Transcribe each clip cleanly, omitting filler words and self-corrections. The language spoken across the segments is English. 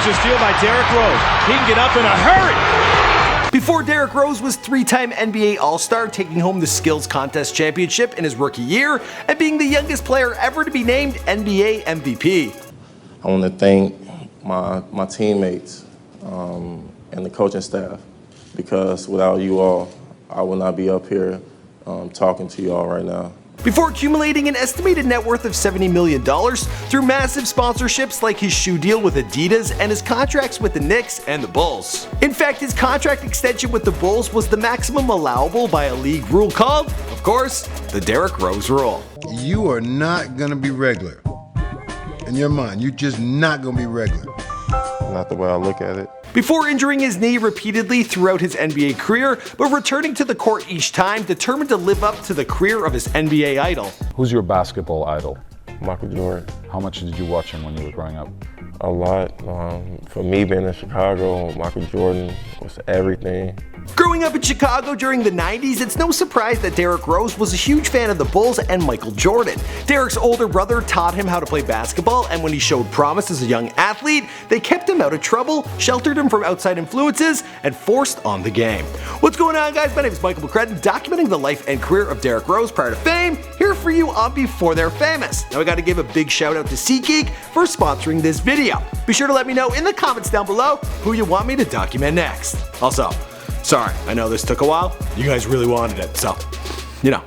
Here's a steal by Derrick Rose. He can get up in a hurry. Before Derrick Rose was three-time NBA All-Star, taking home the Skills Contest Championship in his rookie year, and being the youngest player ever to be named NBA MVP. I want to thank my teammates and the coaching staff, because without you all, I would not be up here talking to you all right now. Before accumulating an estimated net worth of $70 million through massive sponsorships like his shoe deal with Adidas and his contracts with the Knicks and the Bulls. In fact, his contract extension with the Bulls was the maximum allowable by a league rule called, of course, the Derrick Rose rule. You are not going to be regular. In your mind, you're just not going to be regular. Not the way I look at it. Before injuring his knee repeatedly throughout his NBA career, but returning to the court each time, determined to live up to the career of his NBA idol. Who's your basketball idol? Michael Jordan. How much did you watch him when you were growing up? A lot. For me, being in Chicago, Michael Jordan was everything. Growing up in Chicago during the 90s, it's no surprise that Derrick Rose was a huge fan of the Bulls and Michael Jordan. Derrick's older brother taught him how to play basketball, and when he showed promise as a young athlete, they kept him out of trouble, sheltered him from outside influences, and forced on the game. What's going on, guys? My name is Michael McCrudden, documenting the life and career of Derrick Rose prior to fame, here for you on Before They're Famous. Now I gotta give a big shout out to SeatGeek for sponsoring this video. Be sure to let me know in the comments down below who you want me to document next. Also, sorry, I know this took a while. You guys really wanted it, so, you know.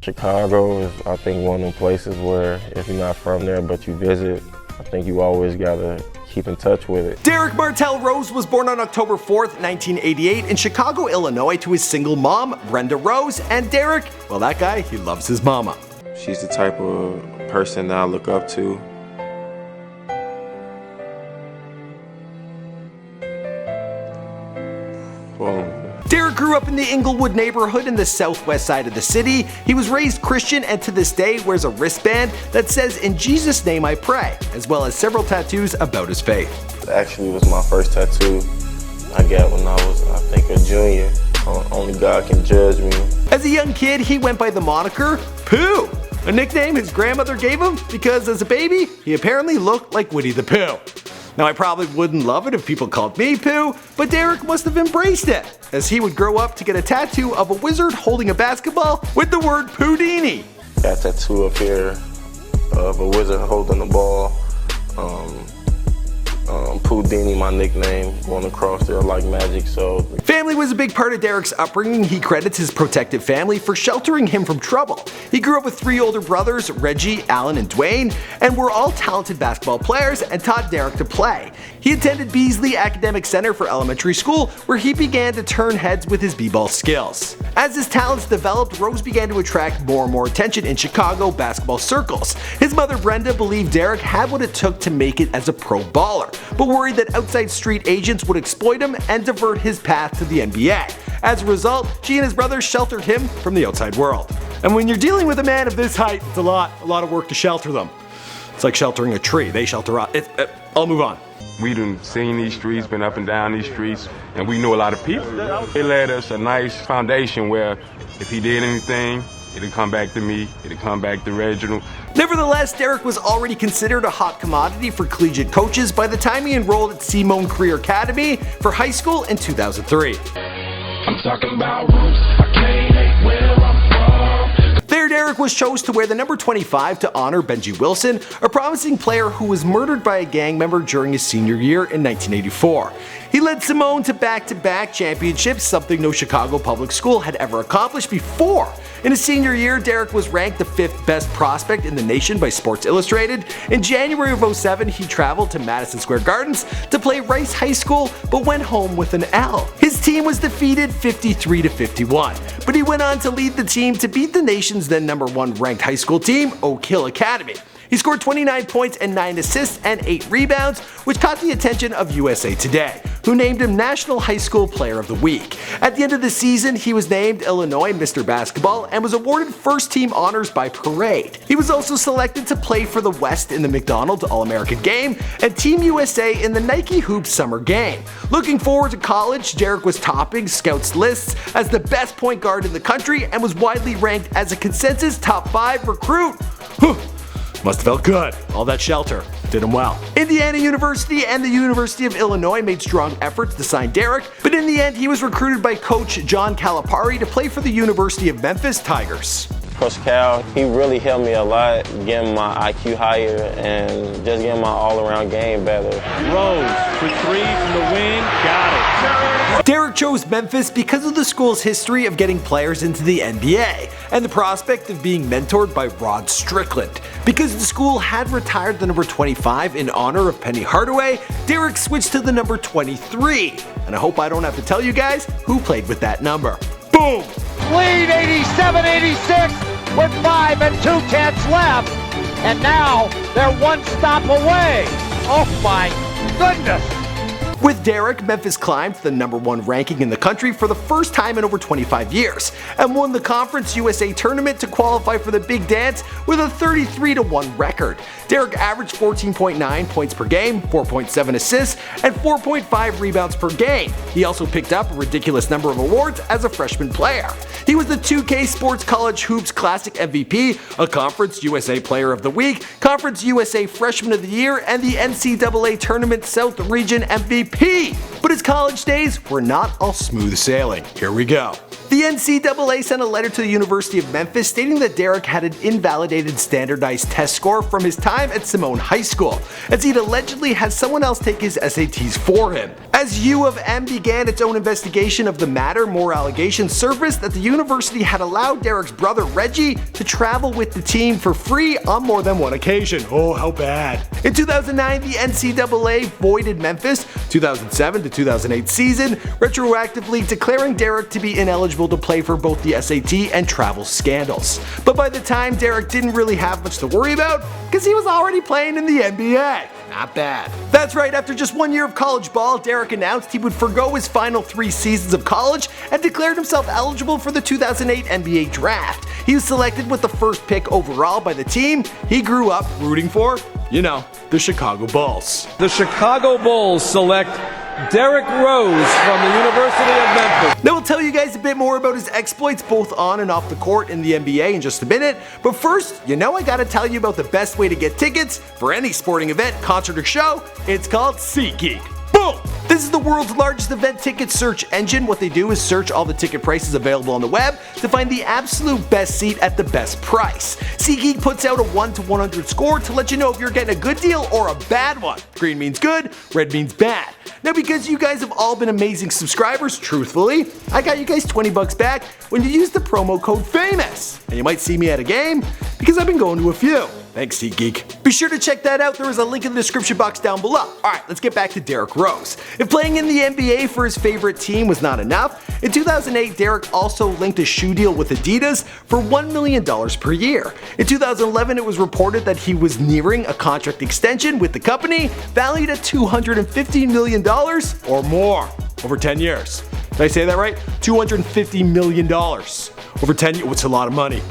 Chicago is, I think, one of them places where if you're not from there but you visit, I think you always gotta keep in touch with it. Derrick Martell Rose was born on October 4th, 1988 in Chicago, Illinois to his single mom, Brenda Rose, and Derrick, well, that guy, he loves his mama. She's the type of person that I look up to. Derrick grew up in the Inglewood neighborhood in the southwest side of the city. He was raised Christian and to this day wears a wristband that says, "In Jesus' name I pray," as well as several tattoos about his faith. It actually was my first tattoo I got when I was, I think, a junior. Only God can judge me. As a young kid, he went by the moniker Pooh, a nickname his grandmother gave him because as a baby, he apparently looked like Winnie the Pooh. Now, I probably wouldn't love it if people called me Pooh, but Derrick must have embraced it, as he would grow up to get a tattoo of a wizard holding a basketball with the word Poodini. Got a tattoo up here of a wizard holding the ball. Poodini, my nickname, going across there like magic, so. Family was a big part of Derrick's upbringing. He credits his protective family for sheltering him from trouble. He grew up with three older brothers, Reggie, Alan, and Dwayne, and were all talented basketball players and taught Derrick to play. He attended Beasley Academic Center for elementary school, where he began to turn heads with his b-ball skills. As his talents developed, Rose began to attract more and more attention in Chicago basketball circles. His mother Brenda believed Derrick had what it took to make it as a pro baller, but worried that outside street agents would exploit him and divert his path to the NBA. As a result, she and his brother sheltered him from the outside world. And when you're dealing with a man of this height, it's a lot of work to shelter them. It's like sheltering a tree. They shelter us. I'll move on. We done seen these streets, been up and down these streets, and we know a lot of people. It led us a nice foundation where if he did anything, it'd come back to me, it'd come back to Reginald. Nevertheless, Derrick was already considered a hot commodity for collegiate coaches by the time he enrolled at Simone Career Academy for high school in 2003. I'm talking about roots, I can't hate where I'm from. There, Derrick was chosen to wear the number 25 to honor Benji Wilson, a promising player who was murdered by a gang member during his senior year in 1984. He led Simone to back-to-back championships, something no Chicago public school had ever accomplished before. In his senior year, Derrick was ranked the 5th best prospect in the nation by Sports Illustrated. In January of 2007, he traveled to Madison Square Gardens to play Rice High School, but went home with an L. His team was defeated 53-51, but he went on to lead the team to beat the nation's then #1 ranked high school team, Oak Hill Academy. He scored 29 points and 9 assists and 8 rebounds, which caught the attention of USA Today, who named him National High School Player of the Week. At the end of the season, he was named Illinois Mr. Basketball and was awarded first-team honors by parade. He was also selected to play for the West in the McDonald's All-American Game and Team USA in the Nike Hoops Summer Game. Looking forward to college, Derrick was topping scouts' lists as the best point guard in the country and was widely ranked as a consensus top 5 recruit. Must have felt good. All that shelter did him well. Indiana University and the University of Illinois made strong efforts to sign Derrick, but in the end he was recruited by coach John Calipari to play for the University of Memphis Tigers. Coach Cal, he really helped me a lot, getting my IQ higher and just getting my all-around game better. Rose for 3 from the wing, got it. Derrick chose Memphis because of the school's history of getting players into the NBA, and the prospect of being mentored by Rod Strickland. Because the school had retired the number 25 in honor of Penny Hardaway, Derrick switched to the number 23. And I hope I don't have to tell you guys who played with that number. Boom! Lead 87-86 with 5 2/10 left. And now they're one stop away. Oh my goodness! With Derrick, Memphis climbed to the number 1 ranking in the country for the first time in over 25 years, and won the Conference USA tournament to qualify for the Big Dance with a 33-1 record. Derrick averaged 14.9 points per game, 4.7 assists, and 4.5 rebounds per game. He also picked up a ridiculous number of awards as a freshman player. He was the 2K Sports College Hoops Classic MVP, a Conference USA Player of the Week, Conference USA Freshman of the Year, and the NCAA Tournament South Region MVP. But his college days were not all smooth sailing. Here we go. The NCAA sent a letter to the University of Memphis stating that Derrick had an invalidated standardized test score from his time at Simone High School, as he'd allegedly had someone else take his SATs for him. As U of M began its own investigation of the matter, more allegations surfaced that the university had allowed Derrick's brother Reggie to travel with the team for free on more than one occasion. Oh, how bad. In 2009, the NCAA voided Memphis' 2007 to 2008 season, retroactively declaring Derrick to be ineligible to play for both the SAT and travel scandals. But by the time, Derrick didn't really have much to worry about because he was already playing in the NBA. Not bad. That's right, after just 1 year of college ball, Derrick announced he would forgo his final 3 seasons of college and declared himself eligible for the 2008 NBA draft. He was selected with the first pick overall by the team he grew up rooting for, the Chicago Bulls. The Chicago Bulls select Derrick Rose from the University of Memphis. Now we'll tell you guys a bit more about his exploits both on and off the court in the NBA in just a minute, but first, I gotta tell you about the best way to get tickets for any sporting event, concert, or show. It's called SeatGeek. Boom! This is the world's largest event ticket search engine. What they do is search all the ticket prices available on the web to find the absolute best seat at the best price. SeatGeek puts out a 1 to 100 score to let you know if you're getting a good deal or a bad one. Green means good, red means bad. Now, because you guys have all been amazing subscribers, truthfully, I got you guys $20 back when you use the promo code FAMOUS. And you might see me at a game because I've been going to a few. Thanks, SeatGeek. Be sure to check that out. There is a link in the description box down below. Alright, let's get back to Derrick Rose. If playing in the NBA for his favorite team was not enough, in 2008, Derrick also linked a shoe deal with Adidas for $1 million per year. In 2011, it was reported that he was nearing a contract extension with the company, valued at $250 million or more over 10 years. Did I say that right? $250 million over 10 years. What's a lot of money?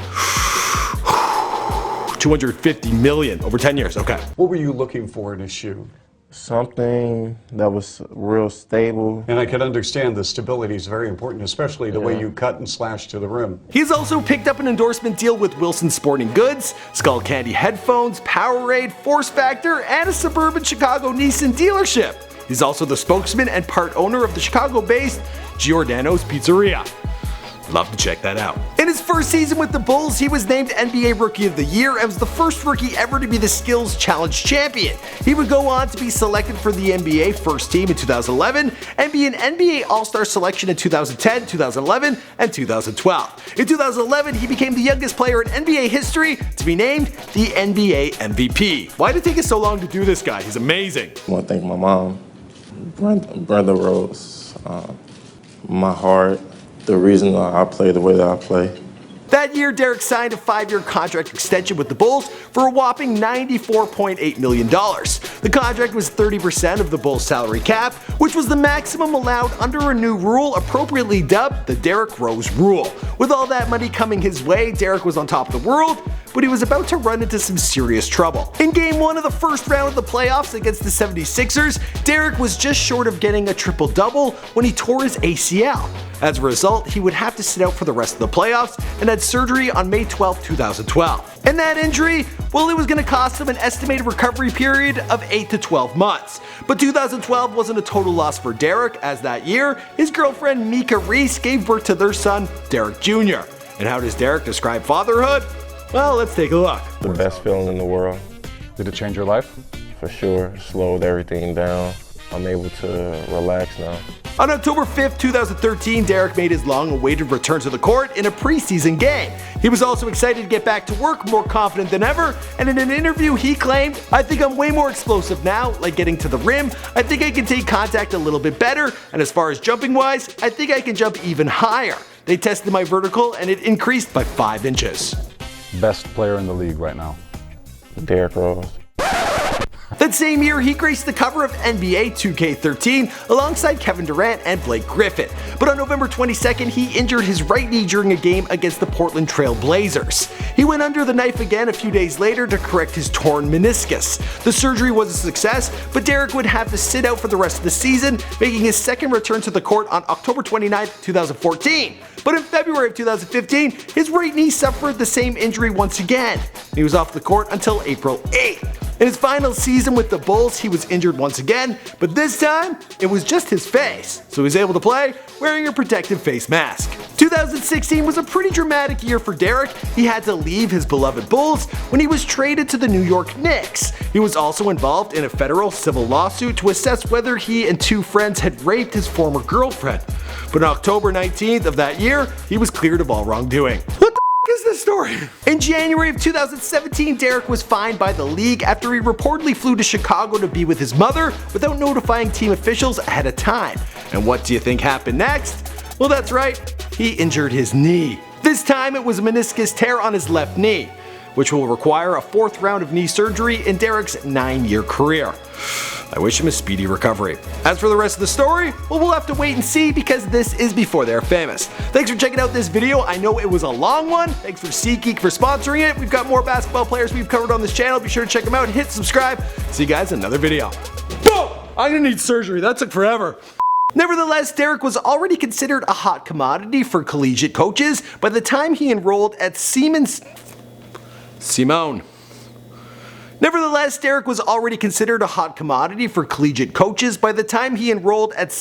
$250 million over 10 years. Okay. What were you looking for in a shoe? Something that was real stable. And I can understand the stability is very important, especially the way you cut and slash to the rim. He's also picked up an endorsement deal with Wilson Sporting Goods, Skull Candy headphones, Powerade, Force Factor, and a suburban Chicago Nissan dealership. He's also the spokesman and part owner of the Chicago-based Giordano's Pizzeria. Love to check that out. In his first season with the Bulls, he was named NBA Rookie of the Year and was the first rookie ever to be the Skills Challenge champion. He would go on to be selected for the NBA First Team in 2011 and be an NBA All-Star selection in 2010, 2011, and 2012. In 2011, he became the youngest player in NBA history to be named the NBA MVP. Why did it take us so long to do this guy? He's amazing. I want to thank my mom, Brother Rose, my heart, the reason I play the way that I play. That year, Derrick signed a 5-year contract extension with the Bulls for a whopping $94.8 million. The contract was 30% of the Bulls' salary cap, which was the maximum allowed under a new rule appropriately dubbed the Derrick Rose rule. With all that money coming his way, Derrick was on top of the world, but he was about to run into some serious trouble. In Game 1 of the first round of the playoffs against the 76ers, Derrick was just short of getting a triple-double when he tore his ACL. As a result, he would have to sit out for the rest of the playoffs and had surgery on May 12, 2012. And that injury, well, it was going to cost him an estimated recovery period of 8 to 12 months. But 2012 wasn't a total loss for Derrick, as that year, his girlfriend Mika Reese gave birth to their son, Derrick Jr. And how does Derrick describe fatherhood? Well, let's take a look. The best feeling in the world. Did it change your life? For sure. Slowed everything down. I'm able to relax now. On October 5, 2013, Derrick made his long-awaited return to the court in a preseason game. He was also excited to get back to work, more confident than ever, and in an interview he claimed, "I think I'm way more explosive now, like getting to the rim. I think I can take contact a little bit better, and as far as jumping wise, I think I can jump even higher. They tested my vertical and it increased by 5 inches. Best player in the league right now? Derrick Rose. That same year, he graced the cover of NBA 2K13 alongside Kevin Durant and Blake Griffin. But on November 22nd, he injured his right knee during a game against the Portland Trail Blazers. He went under the knife again a few days later to correct his torn meniscus. The surgery was a success, but Derrick would have to sit out for the rest of the season, making his second return to the court on October 29, 2014. But in February of 2015, his right knee suffered the same injury once again. He was off the court until April 8th. In his final season with the Bulls, he was injured once again, but this time, it was just his face, so he was able to play wearing a protective face mask. 2016 was a pretty dramatic year for Derrick. He had to leave his beloved Bulls when he was traded to the New York Knicks. He was also involved in a federal civil lawsuit to assess whether he and 2 friends had raped his former girlfriend. But on October 19th of that year, he was cleared of all wrongdoing. What the is this story? In January of 2017, Derrick was fined by the league after he reportedly flew to Chicago to be with his mother without notifying team officials ahead of time. And what do you think happened next? Well, that's right, he injured his knee. This time it was a meniscus tear on his left knee, which will require a 4th round of knee surgery in Derrick's 9-year career. I wish him a speedy recovery. As for the rest of the story, well, we'll have to wait and see because this is before they're famous. Thanks for checking out this video. I know it was a long one. Thanks for SeatGeek for sponsoring it. We've got more basketball players we've covered on this channel. Be sure to check them out. Hit subscribe. See you guys in another video. Boom! I'm gonna need surgery. That took forever. Nevertheless, Derrick was already considered a hot commodity for collegiate coaches by the time he enrolled at Nevertheless, Derrick was already considered a hot commodity for collegiate coaches by the time he enrolled at